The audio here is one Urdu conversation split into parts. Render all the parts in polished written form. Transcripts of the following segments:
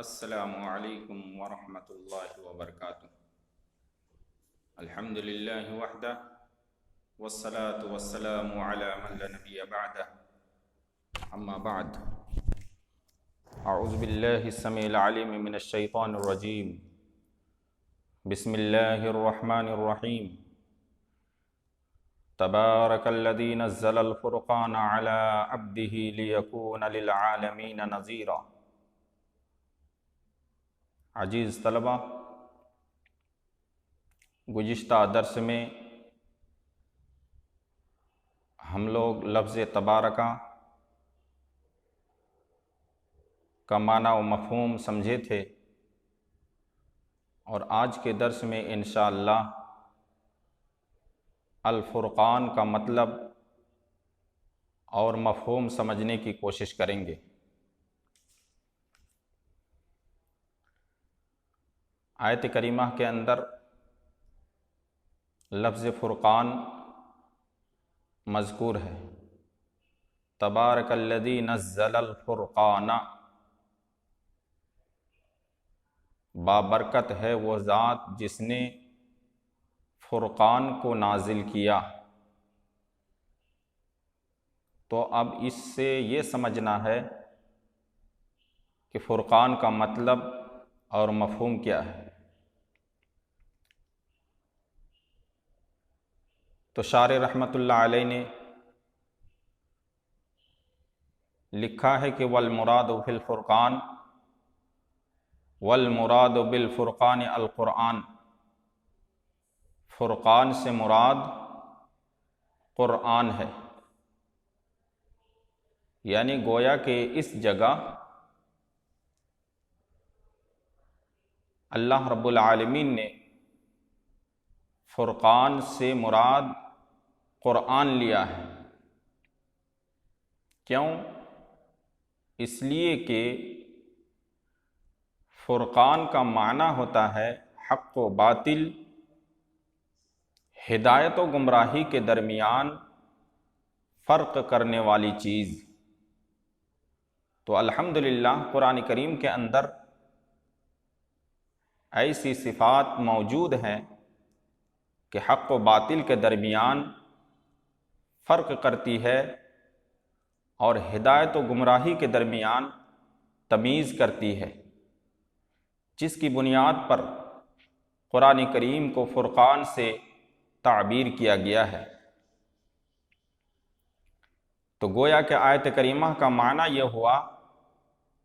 السلام علیکم ورحمۃ اللہ وبرکاتہ۔ الحمد للہ وحدہ والصلاة والسلام علی من لا نبی بعدہ، اما بعد۔ اعوذ باللہ السمیع العلیم من الشیطان الرجیم، بسم اللہ الرحمن الرحیم۔ تبارک الذی نزل الفرقان علی عبدہ لیکون للعالمین نذیرا۔ عزیز طلبہ، گزشتہ درس میں ہم لوگ لفظ تبارکہ کا معنی و مفہوم سمجھے تھے، اور آج کے درس میں انشاءاللہ الفرقان کا مطلب اور مفہوم سمجھنے کی کوشش کریں گے۔ آیت کریمہ کے اندر لفظ فرقان مذکور ہے۔ تبارک الذی نزل الفرقان، بابرکت ہے وہ ذات جس نے فرقان کو نازل کیا۔ تو اب اس سے یہ سمجھنا ہے کہ فرقان کا مطلب اور مفہوم کیا ہے۔ تو شارح رحمۃ اللہ علیہ نے لکھا ہے کہ والمراد فی الفرقان، والمراد بالفرقان القرآن، فرقان سے مراد قرآن ہے۔ یعنی گویا کہ اس جگہ اللہ رب العالمین نے فرقان سے مراد قرآن لیا ہے۔ کیوں؟ اس لیے کہ فرقان کا معنی ہوتا ہے حق و باطل، ہدایت و گمراہی کے درمیان فرق کرنے والی چیز۔ تو الحمدللہ قرآن کریم کے اندر ایسی صفات موجود ہیں کہ حق و باطل کے درمیان فرق کرتی ہے اور ہدایت و گمراہی کے درمیان تمیز کرتی ہے، جس کی بنیاد پر قرآن کریم کو فرقان سے تعبیر کیا گیا ہے۔ تو گویا کہ آیت کریمہ کا معنی یہ ہوا،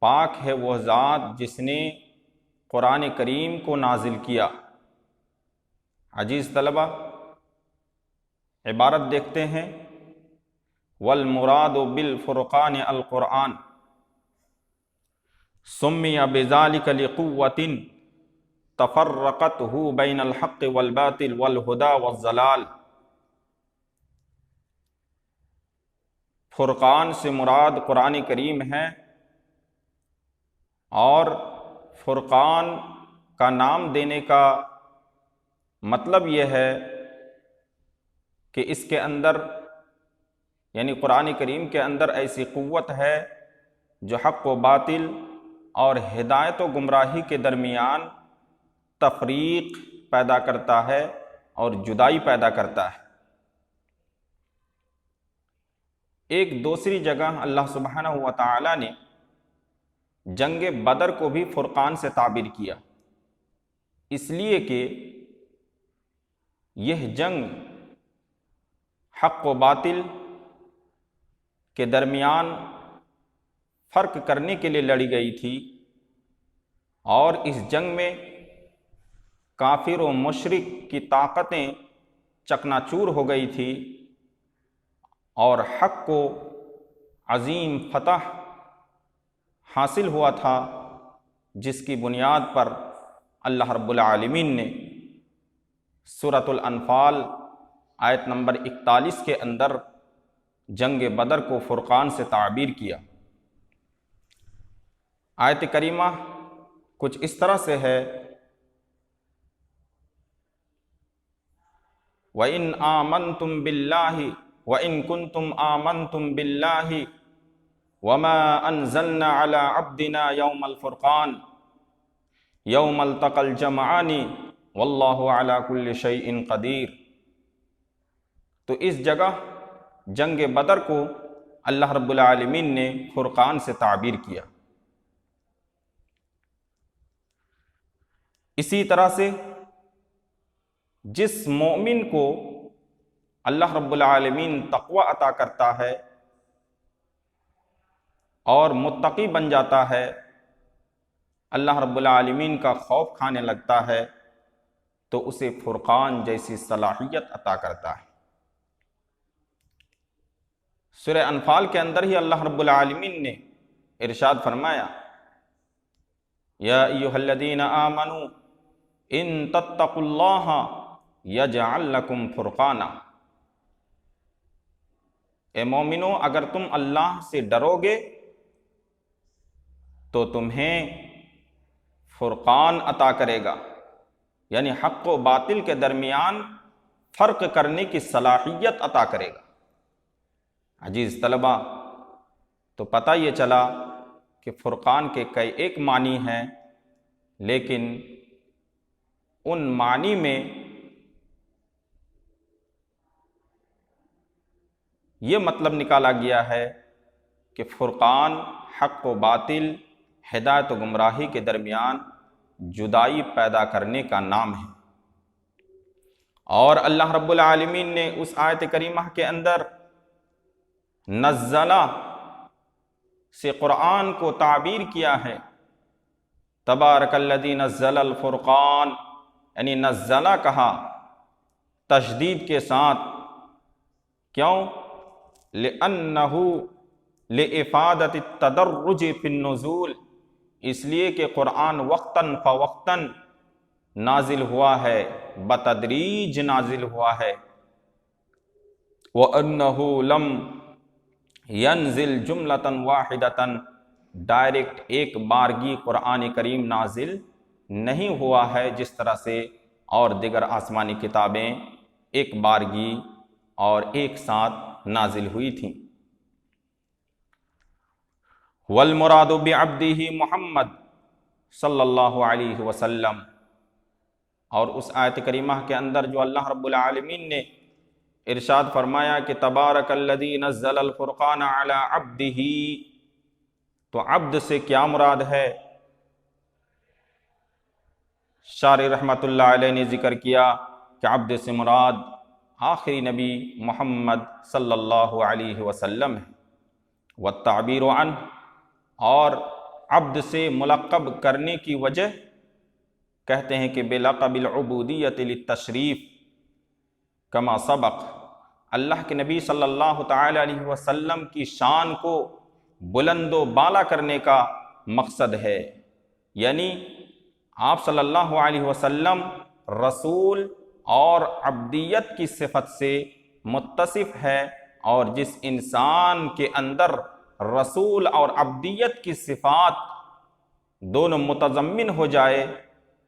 پاک ہے وہ ذات جس نے قرآن کریم کو نازل کیا۔ عزیز طلبہ، عبارت دیکھتے ہیں، والمراد بالفرقان القرآن سمی بذلک لقوة تفرقته بین الحق والباطل والہدى والضلال۔ فرقان سے مراد قرآن کریم ہے، اور فرقان کا نام دینے کا مطلب یہ ہے کہ اس کے اندر، یعنی قرآن کریم کے اندر ایسی قوت ہے جو حق و باطل اور ہدایت و گمراہی کے درمیان تفریق پیدا کرتا ہے اور جدائی پیدا کرتا ہے۔ ایک دوسری جگہ اللہ سبحانہ و تعالی نے جنگ بدر کو بھی فرقان سے تعبیر کیا، اس لیے کہ یہ جنگ حق و باطل کے درمیان فرق کرنے کے لیے لڑی گئی تھی، اور اس جنگ میں کافر و مشرک کی طاقتیں چکنا چور ہو گئی تھی، اور حق کو عظیم فتح حاصل ہوا تھا، جس کی بنیاد پر اللہ رب العالمین نے سورۃ الانفال آیت نمبر 41 کے اندر جنگ بدر کو فرقان سے تعبیر کیا۔ آیت کریمہ کچھ اس طرح سے ہے، وَإِنْ آمَنْتُمْ بِاللَّهِ وَإِنْ كُنْتُمْ آمَنْتُمْ بِاللَّهِ وَمَا أَنزَلْنَا عَلَىٰ عَبْدِنَا يَوْمَ الْفُرْقَانِ یوم التقى الجمعان واللہ علی کل شیء قدیر۔ تو اس جگہ جنگ بدر کو اللہ رب العالمین نے فرقان سے تعبیر کیا۔ اسی طرح سے جس مومن کو اللہ رب العالمین تقوی عطا کرتا ہے اور متقی بن جاتا ہے، اللہ رب العالمین کا خوف کھانے لگتا ہے، تو اسے فرقان جیسی صلاحیت عطا کرتا ہے۔ سورہ انفال کے اندر ہی اللہ رب العالمین نے ارشاد فرمایا، یا ایھا الذین آمنوا ان تتقوا اللہ یجعل لکم فرقانا۔ اے مومنو، اگر تم اللہ سے ڈرو گے تو تمہیں فرقان عطا کرے گا، یعنی حق و باطل کے درمیان فرق کرنے کی صلاحیت عطا کرے گا۔ عزیز طلبہ، تو پتہ یہ چلا کہ فرقان کے کئی ایک معنی ہیں، لیکن ان معنی میں یہ مطلب نکالا گیا ہے کہ فرقان حق و باطل، ہدایت و گمراہی کے درمیان جدائی پیدا کرنے کا نام ہے۔ اور اللہ رب العالمین نے اس آیت کریمہ کے اندر نزلہ سے قرآن کو تعبیر کیا ہے، تبارک الذی نزل الفرقان، یعنی نزلہ کہا تشدید کے ساتھ، کیوں؟ لأنہ لإفادۃ التدرج فی النزول، اس لیے کہ قرآن وقتاً فوقتاً نازل ہوا ہے، بتدریج نازل ہوا ہے۔ وَأَنَّهُ لَمْ يَنزِلْ جُمْلَةً وَاحِدَةً، ڈائریکٹ ایک بارگی قرآن کریم نازل نہیں ہوا ہے جس طرح سے اور دیگر آسمانی کتابیں ایک بارگی اور ایک ساتھ نازل ہوئی تھیں۔ والمراد بعبدہ محمد صلی اللہ علیہ وسلم، اور اس آیت کریمہ کے اندر جو اللہ رب العالمین نے ارشاد فرمایا کہ تبارک الذی نزل الفرقان علی عبدہ، تو عبد سے کیا مراد ہے؟ شارح رحمۃ اللہ علیہ نے ذکر کیا کہ عبد سے مراد آخری نبی محمد صلی اللہ علیہ وسلم ہے۔ والتعبیر عنہ، اور عبد سے ملقب کرنے کی وجہ کہتے ہیں کہ بلقب العبودیۃ للتشریف، کما سبق، اللہ کے نبی صلی اللہ تعالی علیہ وسلم کی شان کو بلند و بالا کرنے کا مقصد ہے، یعنی آپ صلی اللہ علیہ وسلم رسول اور عبدیت کی صفت سے متصف ہے، اور جس انسان کے اندر رسول اور عبدیت کی صفات دونوں متضمن ہو جائے،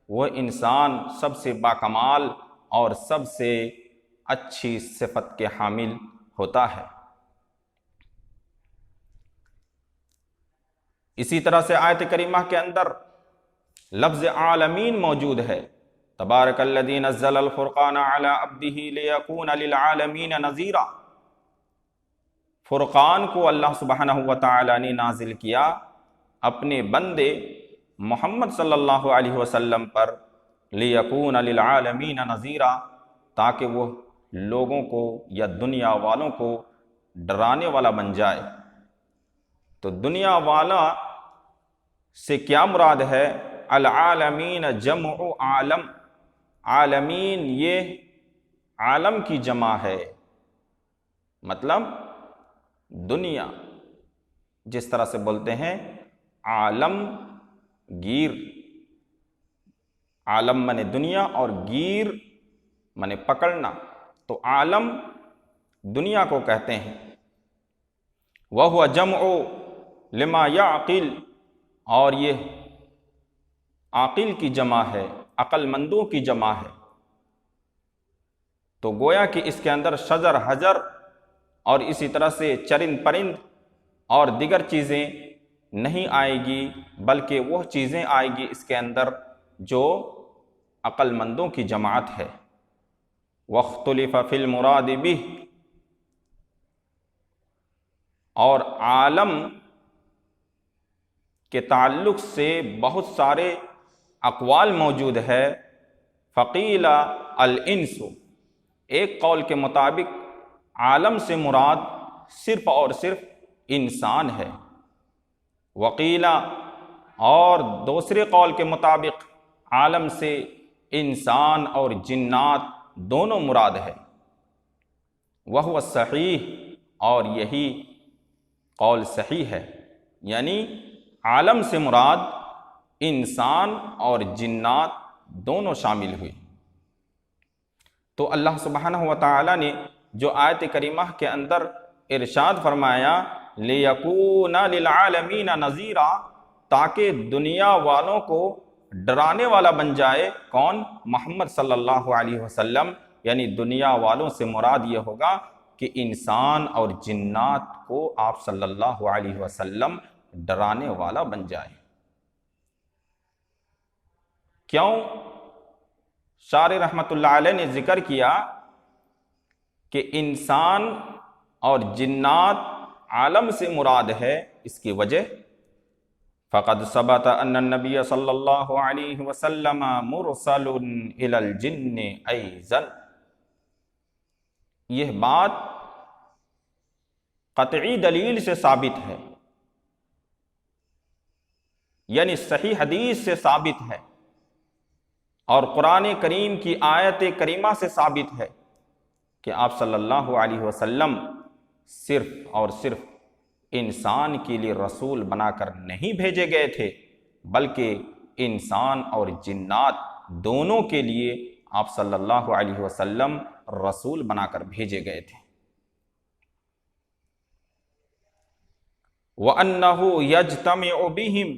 وہ انسان سب سے باکمال اور سب سے اچھی صفت کے حامل ہوتا ہے۔ اسی طرح سے آیت کریمہ کے اندر لفظ عالمین موجود ہے، تبارک الذی نزل الفرقان علی عبدہ لیکون للعالمین نذیرا۔ فرقان کو اللہ سبحانہ وتعالی نے نازل کیا اپنے بندے محمد صلی اللہ علیہ وسلم پر، لیکون للعالمین نذیرا، تاکہ وہ لوگوں کو یا دنیا والوں کو ڈرانے والا بن جائے۔ تو دنیا والا سے کیا مراد ہے؟ العالمین جمع عالم، عالمین یہ عالم کی جمع ہے، مطلب دنیا، جس طرح سے بولتے ہیں عالم گیر، عالم منے دنیا اور گیر منے پکڑنا، تو عالم دنیا کو کہتے ہیں۔ وَهُوَ جَمْعُ لِمَا يَعْقِلُ، اور یہ عاقل کی جمع ہے، عقل مندوں کی جمع ہے۔ تو گویا کہ اس کے اندر شجر حجر اور اسی طرح سے چرند پرند اور دیگر چیزیں نہیں آئے گی، بلکہ وہ چیزیں آئے گی اس کے اندر جو عقل مندوں کی جماعت ہے۔ واختلف فی المراد بہ، اور عالم کے تعلق سے بہت سارے اقوال موجود ہے۔ فقیل الانس، ایک قول کے مطابق عالم سے مراد صرف اور صرف انسان ہے۔ وقیل، اور دوسرے قول کے مطابق عالم سے انسان اور جنات دونوں مراد ہے۔ وہو الصحیح، اور یہی قول صحیح ہے، یعنی عالم سے مراد انسان اور جنات دونوں شامل ہوئے۔ تو اللہ سبحانہ و تعالی نے جو آیت کریمہ کے اندر ارشاد فرمایا لِيَكُونَ لِلْعَالَمِينَ نَذِيرًا، تاکہ دنیا والوں کو ڈرانے والا بن جائے، کون؟ محمد صلی اللہ علیہ وسلم، یعنی دنیا والوں سے مراد یہ ہوگا کہ انسان اور جنات کو آپ صلی اللہ علیہ وسلم ڈرانے والا بن جائے۔ کیوں؟ شارح رحمۃ اللہ علیہ نے ذکر کیا کہ انسان اور جنات عالم سے مراد ہے، اس کی وجہ فقد ثبت ان النبی صلی اللہ علیہ وسلم مرسل الی الجن ایضا، یہ بات قطعی دلیل سے ثابت ہے، یعنی صحیح حدیث سے ثابت ہے، اور قرآن کریم کی آیت کریمہ سے ثابت ہے کہ آپ صلی اللہ علیہ وسلم صرف اور صرف انسان کے لیے رسول بنا کر نہیں بھیجے گئے تھے، بلکہ انسان اور جنات دونوں کے لیے آپ صلی اللہ علیہ وسلم رسول بنا کر بھیجے گئے تھے۔ وَأَنَّهُ يَجْتَمِعُ بِهِمْ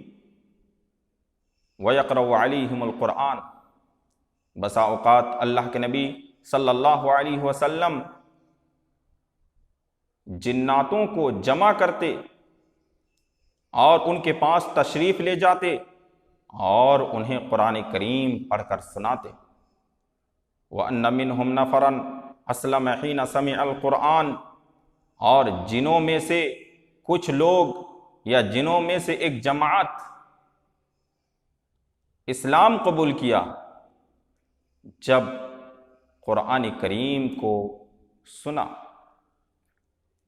وَيَقْرَأُ عَلَيْهِمُ الْقُرْآنَ، بسا اوقات اللہ کے نبی صلی اللہ علیہ وسلم جناتوں کو جمع کرتے اور ان کے پاس تشریف لے جاتے اور انہیں قرآن کریم پڑھ کر سناتے۔ وَأَنَّ مِنْهُمْ نَفَرًا أَسْلَمَ حِينَ سَمِعَ الْقُرْآنَ، اور جنوں میں سے کچھ لوگ یا جنوں میں سے ایک جماعت اسلام قبول کیا جب قرآن کریم کو سنا۔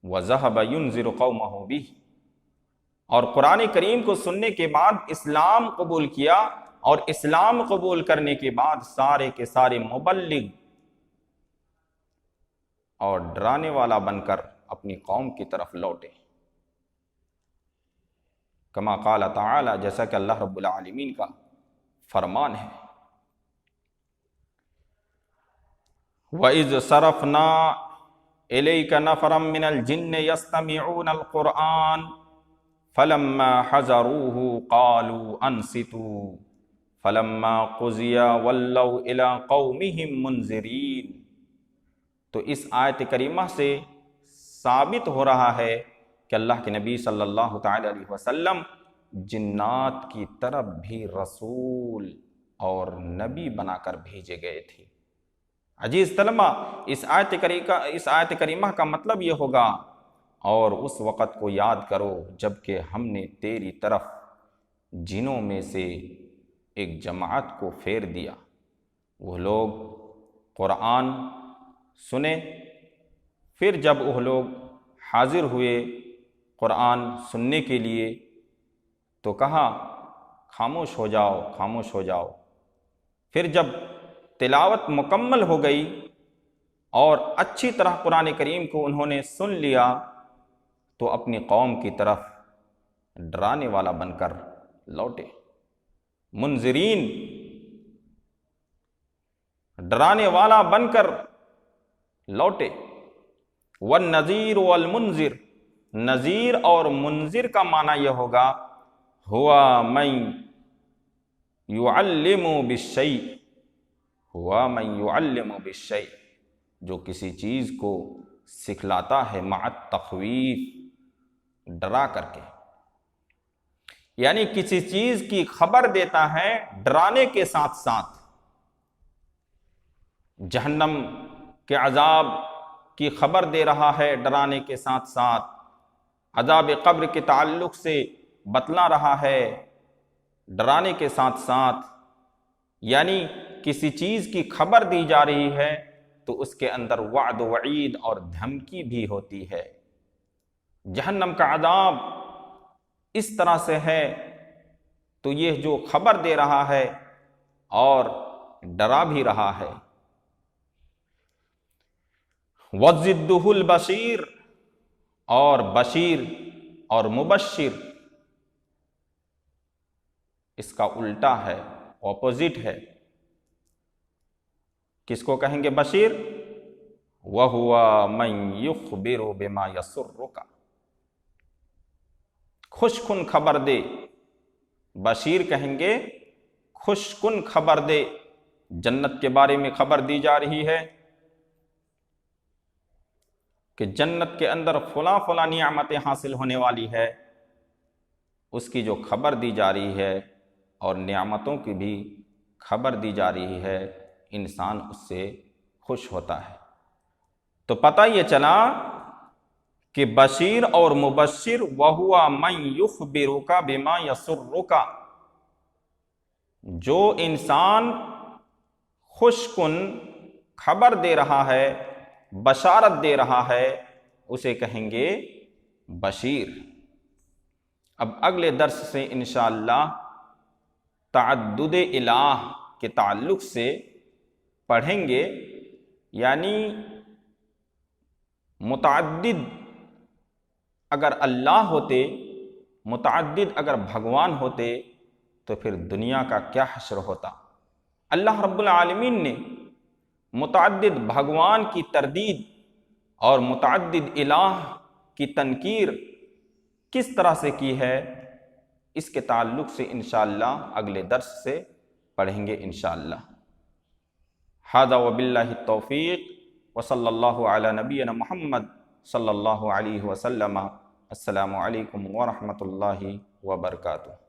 وَذَهَبَ يُنذِرُ قَوْمَهُ بِهِ، اور قرآن کریم کو سننے کے بعد اسلام قبول کیا، اور اسلام قبول کرنے کے بعد سارے کے سارے مبلغ اور ڈرانے والا بن کر اپنی قوم کی طرف لوٹے۔ کما قال تعالی، جیسا کہ اللہ رب العالمین کا فرمان ہے، وَإِذْ صَرَفْنَا إِلَيْكَ نَفَرًا مِّنَ الْجِنِّ يَسْتَمِعُونَ الْقُرْآنَ فَلَمَّا حَضَرُوهُ قَالُوا أَنصِتُوا فَلَمَّا قُضِيَ وَلَّوْا إِلَىٰ قَوْمِهِمْ مُنذِرِينَ۔ تو اس آیت کریمہ سے ثابت ہو رہا ہے کہ اللہ کے نبی صلی اللہ تعالی علیہ وسلم جنات کی طرف بھی رسول اور نبی بنا کر بھیجے گئے تھے۔ عزیز طلبہ، اس آیت کریمہ کا مطلب یہ ہوگا، اور اس وقت کو یاد کرو جب کہ ہم نے تیری طرف جنوں میں سے ایک جماعت کو پھیر دیا، وہ لوگ قرآن سنے، پھر جب وہ لوگ حاضر ہوئے قرآن سننے کے لیے تو کہا خاموش ہو جاؤ، خاموش ہو جاؤ۔ پھر جب تلاوت مکمل ہو گئی اور اچھی طرح قرآن کریم کو انہوں نے سن لیا تو اپنی قوم کی طرف ڈرانے والا بن کر لوٹے۔ منذرین، ڈرانے والا بن کر لوٹے۔ والنذیر والمنذر، نذیر اور منذر کا معنی یہ ہوگا ہوا من یعلم بالشیء، ہوا من یعلم بالشیء، جو کسی چیز کو سکھلاتا ہے مع التخویف، ڈرا کر کے۔ یعنی کسی چیز کی خبر دیتا ہے ڈرانے کے ساتھ ساتھ۔ جہنم کے عذاب کی خبر دے رہا ہے ڈرانے کے ساتھ ساتھ، عذاب قبر کے تعلق سے بتلا رہا ہے ڈرانے کے ساتھ ساتھ، یعنی کسی چیز کی خبر دی جا رہی ہے تو اس کے اندر وعد و وعید اور دھمکی بھی ہوتی ہے۔ جہنم کا عذاب اس طرح سے ہے تو یہ جو خبر دے رہا ہے اور ڈرا بھی رہا ہے۔ وَضِدُّهُ الْبَشِيرُ، اور بشیر اور مبشر اس کا الٹا ہے، اپوزٹ ہے۔ کس کو کہیں گے بشیر؟ وَهُوَ مَن يُخْبِرُ بِمَا يَسُرُّكَ، خوش کن خبر دے۔ بشیر کہیں گے خوش کن خبر دے، جنت کے بارے میں خبر دی جا رہی ہے کہ جنت کے اندر فلاں فلاں نعمتیں حاصل ہونے والی ہے، اس کی جو خبر دی جا رہی ہے اور نعمتوں کی بھی خبر دی جا رہی ہے، انسان اس سے خوش ہوتا ہے۔ تو پتہ یہ چلا کہ بشیر اور مبشر وَهُوَ مَن يُخْبِرُكَ بِمَا يَسُرُّكَ، جو انسان خوش کن خبر دے رہا ہے، بشارت دے رہا ہے، اسے کہیں گے بشیر۔ اب اگلے درس سے انشاءاللہ تعدد الہ کے تعلق سے پڑھیں گے، یعنی متعدد اگر اللہ ہوتے، متعدد اگر بھگوان ہوتے تو پھر دنیا کا کیا حشر ہوتا۔ اللہ رب العالمین نے متعدد بھگوان کی تردید اور متعدد الہ کی تنکیر کس طرح سے کی ہے، اس کے تعلق سے انشاءاللہ اگلے درس سے پڑھیں گے انشاءاللہ۔ ھذا وباللہ التوفیق، وصلی اللہ علی نبینا محمد صلی اللہ علیہ وسلم۔ السلام علیکم ورحمۃ اللہ وبرکاتہ۔